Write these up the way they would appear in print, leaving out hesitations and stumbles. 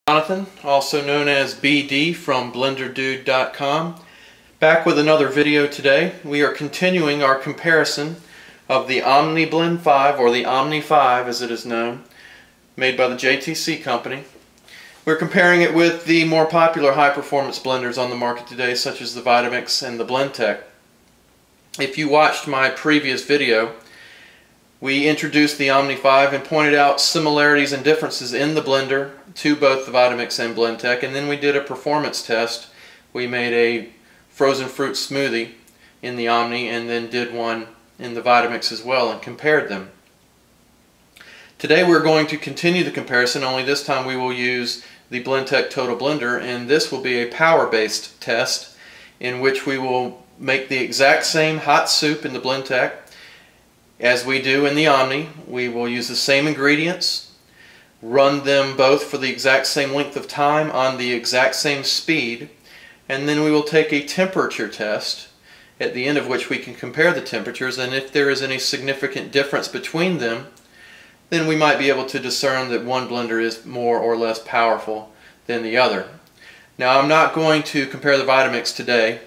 Jonathan, also known as BD from BlenderDude.com, back with another video today. We are continuing our comparison of the OmniBlend 5, or the Omni 5 as it is known, made by the JTC company. We're comparing it with the more popular high-performance blenders on the market today, such as the Vitamix and the Blendtec. If you watched my previous video, we introduced the Omni 5 and pointed out similarities and differences in the blender to both the Vitamix and Blendtec, and then we did a performance test. We made a frozen fruit smoothie in the Omni and then did one in the Vitamix as well and compared them. Today we're going to continue the comparison, only this time we will use the Blendtec Total Blender, and this will be a power-based test in which we will make the exact same hot soup in the Blendtec as we do in the Omni. We will use the same ingredients, run them both for the exact same length of time on the exact same speed, and then we will take a temperature test at the end of which we can compare the temperatures, and if there is any significant difference between them, then we might be able to discern that one blender is more or less powerful than the other. Now, I'm not going to compare the Vitamix today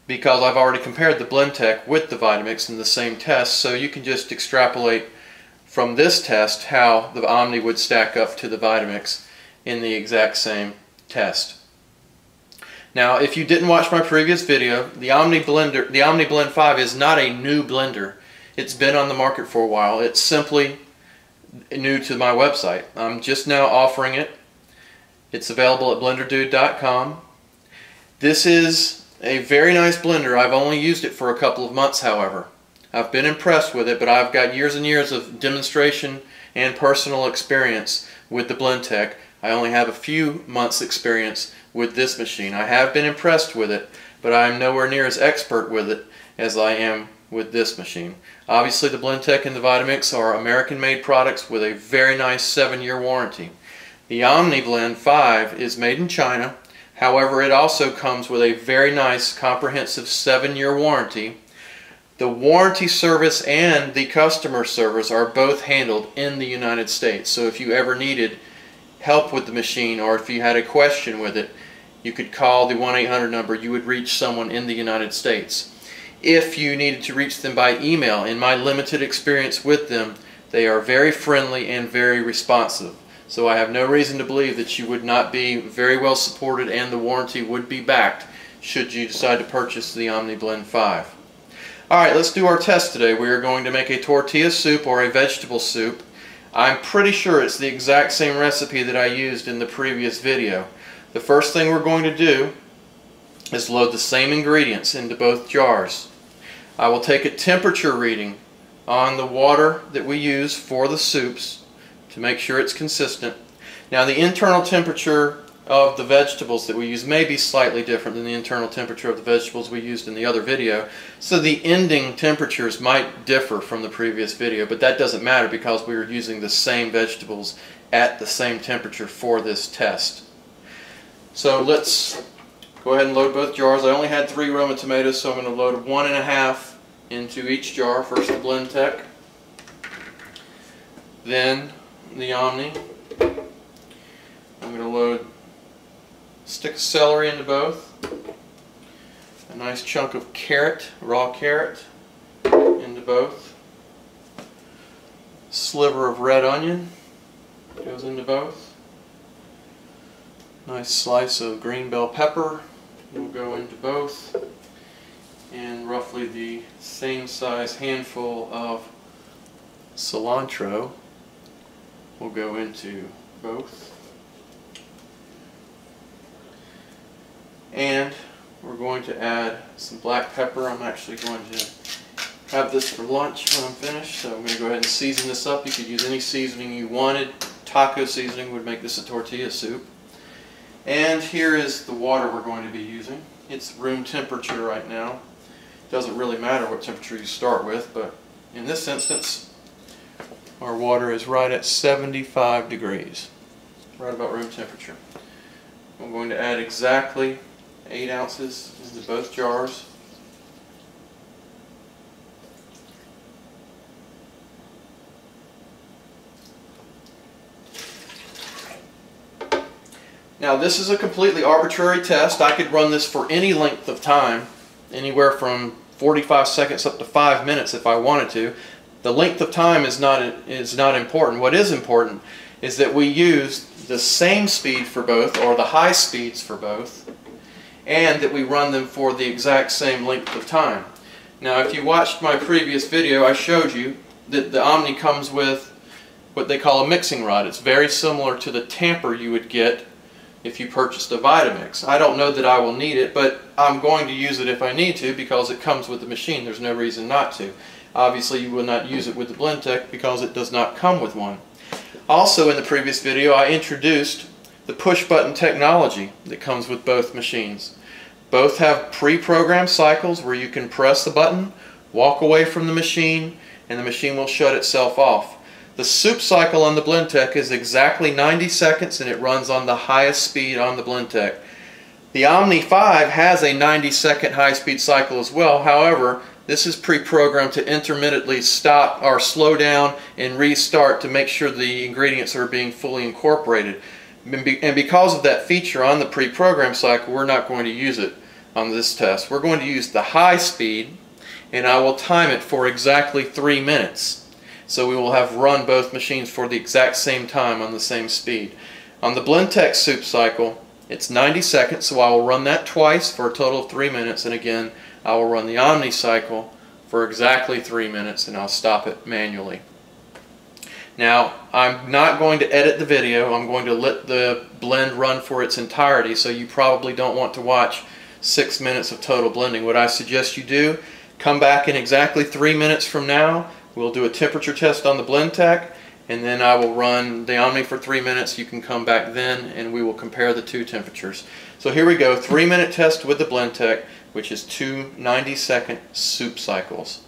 because I've already compared the Blendtec with the Vitamix in the same test, so you can just extrapolate from this test how the Omni would stack up to the Vitamix in the exact same test. Now, if you didn't watch my previous video, the OmniBlend 5 is not a new blender. It's been on the market for a while. It's simply new to my website. I'm just now offering it. It's available at BlenderDude.com. This is a very nice blender. I've only used it for a couple of months, however. I've been impressed with it, but I've got years and years of demonstration and personal experience with the Blendtec. I only have a few months experience with this machine. I have been impressed with it, but I'm nowhere near as expert with it as I am with this machine. Obviously, the Blendtec and the Vitamix are American-made products with a very nice 7-year warranty. The OmniBlend 5 is made in China. However, it also comes with a very nice comprehensive 7-year warranty. The warranty service and the customer service are both handled in the United States. So if you ever needed help with the machine, or if you had a question with it, you could call the 1-800 number. You would reach someone in the United States. If you needed to reach them by email, in my limited experience with them, they are very friendly and very responsive. So I have no reason to believe that you would not be very well supported and the warranty would be backed should you decide to purchase the OmniBlend 5. Alright, let's do our test today. We are going to make a tortilla soup or a vegetable soup. I'm pretty sure it's the exact same recipe that I used in the previous video. The first thing we're going to do is load the same ingredients into both jars. I will take a temperature reading on the water that we use for the soups to make sure it's consistent. Now, the internal temperature of the vegetables that we use may be slightly different than the internal temperature of the vegetables we used in the other video, so the ending temperatures might differ from the previous video, but that doesn't matter because we are using the same vegetables at the same temperature for this test. So let's go ahead and load both jars. I only had 3 Roma tomatoes, so I'm going to load 1.5 into each jar. First the Blendtec, then the Omni. I'm going to load a stick of celery into both, a nice chunk of carrot, raw carrot, into both, a sliver of red onion goes into both, nice slice of green bell pepper will go into both, and roughly the same size handful of cilantro will go into both. And we're going to add some black pepper. I'm actually going to have this for lunch when I'm finished, so I'm going to go ahead and season this up. You could use any seasoning you wanted. Taco seasoning would make this a tortilla soup. And here is the water we're going to be using. It's room temperature right now. It doesn't really matter what temperature you start with, but in this instance, our water is right at 75 degrees, right about room temperature. I'm going to add exactly 8 ounces into both jars. Now this is a completely arbitrary test. I could run this for any length of time, anywhere from 45 seconds up to 5 minutes if I wanted to. The length of time is not important. What is important is that we use the same speed for both, or the high speeds for both, and that we run them for the exact same length of time. Now if you watched my previous video, I showed you that the Omni comes with what they call a mixing rod. It's very similar to the tamper you would get if you purchased a Vitamix. I don't know that I will need it, but I'm going to use it if I need to because it comes with the machine. There's no reason not to. Obviously you will not use it with the Blendtec because it does not come with one. Also in the previous video I introduced the push button technology that comes with both machines. Both have pre-programmed cycles where you can press the button, walk away from the machine, and the machine will shut itself off. The soup cycle on the Blendtec is exactly 90 seconds and it runs on the highest speed on the Blendtec. The Omni 5 has a 90-second high-speed cycle as well. However, this is pre-programmed to intermittently stop or slow down and restart to make sure the ingredients are being fully incorporated. And because of that feature on the pre-programmed cycle, we're not going to use it on this test. We're going to use the high speed, and I will time it for exactly 3 minutes. So we will have run both machines for the exact same time on the same speed. On the Blendtec soup cycle, it's 90 seconds, so I will run that twice for a total of 3 minutes, and again I will run the Omni cycle for exactly 3 minutes and I'll stop it manually. Now I'm not going to edit the video. I'm going to let the blend run for its entirety, so you probably don't want to watch 6 minutes of total blending. What I suggest you do, come back in exactly 3 minutes from now. We'll do a temperature test on the Blendtec, and then I will run the Omni for 3 minutes. You can come back then and we will compare the two temperatures. So here we go, 3-minute test with the Blendtec, which is 2 90-second soup cycles.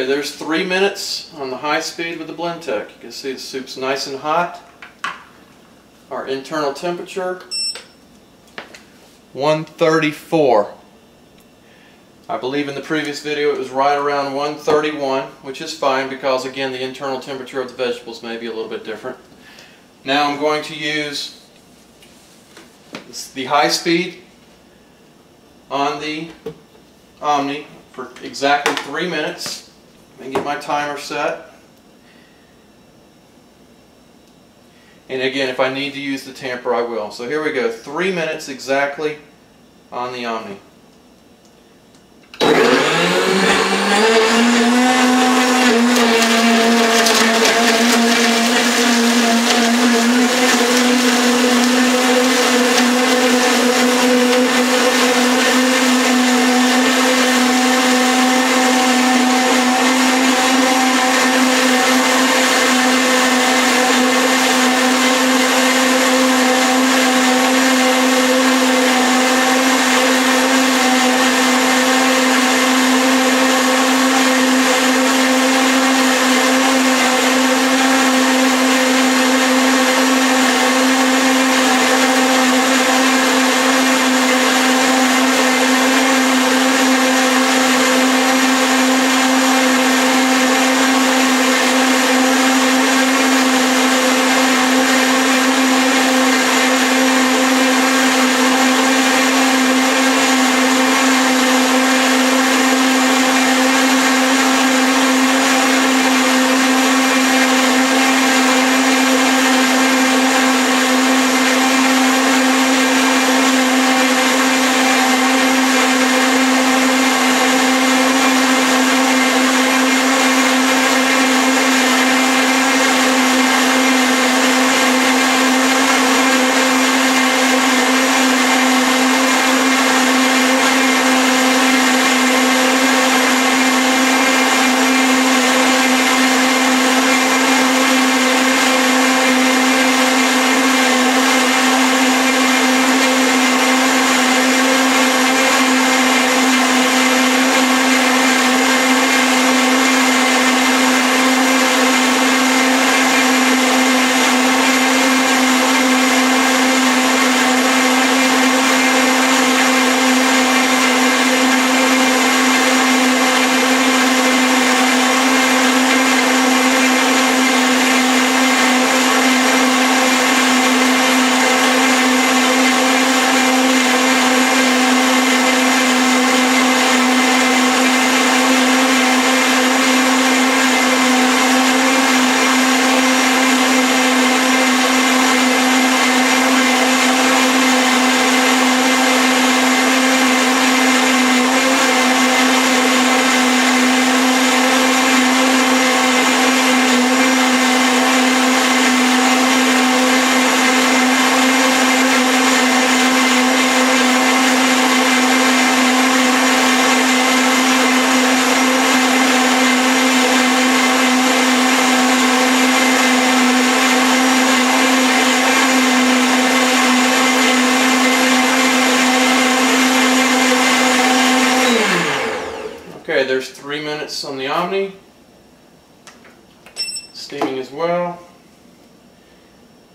Okay, there's 3 minutes on the high speed with the Blendtec. You can see the soup's nice and hot. Our internal temperature, 134. I believe in the previous video it was right around 131, which is fine because again the internal temperature of the vegetables may be a little bit different. Now I'm going to use the high speed on the Omni for exactly 3 minutes. Let me get my timer set. And again, if I need to use the tamper, I will. So here we go, 3 minutes exactly on the Omni. Okay, there's 3 minutes on the Omni, steaming as well,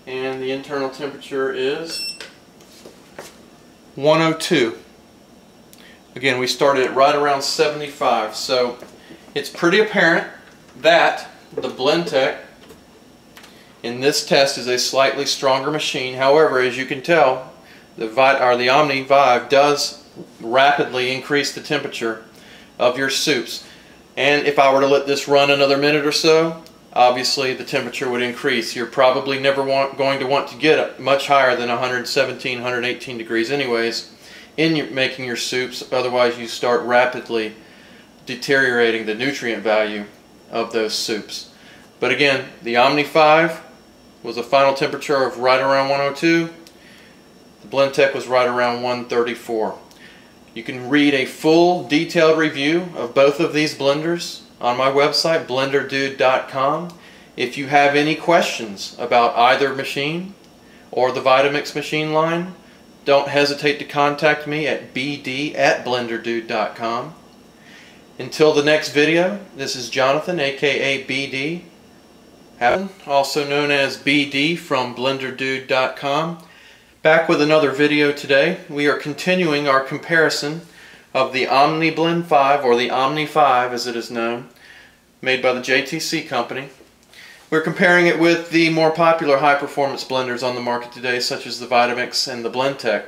and the internal temperature is 102. Again, we started at right around 75, so it's pretty apparent that the Blendtec in this test is a slightly stronger machine. However, as you can tell, the Omni Vive does rapidly increase the temperature of your soups. And if I were to let this run another minute or so, obviously the temperature would increase. You're probably never going to want to get much higher than 117, 118 degrees anyways in making your soups. Otherwise you start rapidly deteriorating the nutrient value of those soups. But again, the Omni 5 was a final temperature of right around 102. The Blendtec was right around 134. You can read a full detailed review of both of these blenders on my website, blenderdude.com. If you have any questions about either machine or the Vitamix machine line, don't hesitate to contact me at bd@blenderdude.com. Until the next video, this is Jonathan, aka BD, also known as BD from BlenderDude.com, back with another video today. We are continuing our comparison of the OmniBlend 5, or the Omni 5 as it is known, made by the JTC company. We're comparing it with the more popular high-performance blenders on the market today, such as the Vitamix and the Blendtec.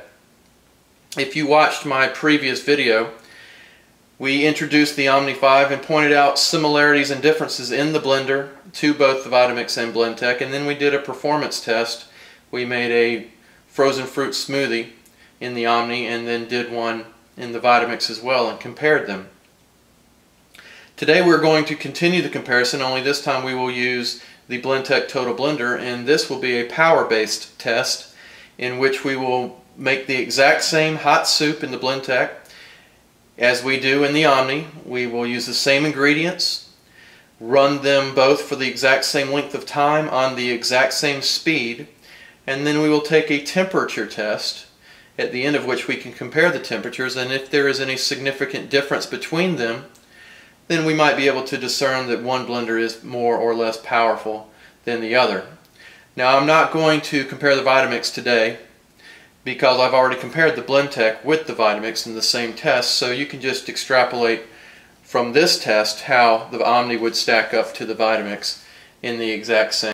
If you watched my previous video, we introduced the Omni 5 and pointed out similarities and differences in the blender to both the Vitamix and Blendtec, and then we did a performance test. We made a frozen fruit smoothie in the Omni and then did one in the Vitamix as well and compared them. Today we're going to continue the comparison, only this time we will use the Blendtec Total Blender, and this will be a power-based test in which we will make the exact same hot soup in the Blendtec as we do in the Omni. We will use the same ingredients, run them both for the exact same length of time on the exact same speed, and then we will take a temperature test at the end of which we can compare the temperatures, and if there is any significant difference between them, then we might be able to discern that one blender is more or less powerful than the other. Now, I'm not going to compare the Vitamix today because I've already compared the Blendtec with the Vitamix in the same test, so you can just extrapolate from this test how the Omni would stack up to the Vitamix in the exact same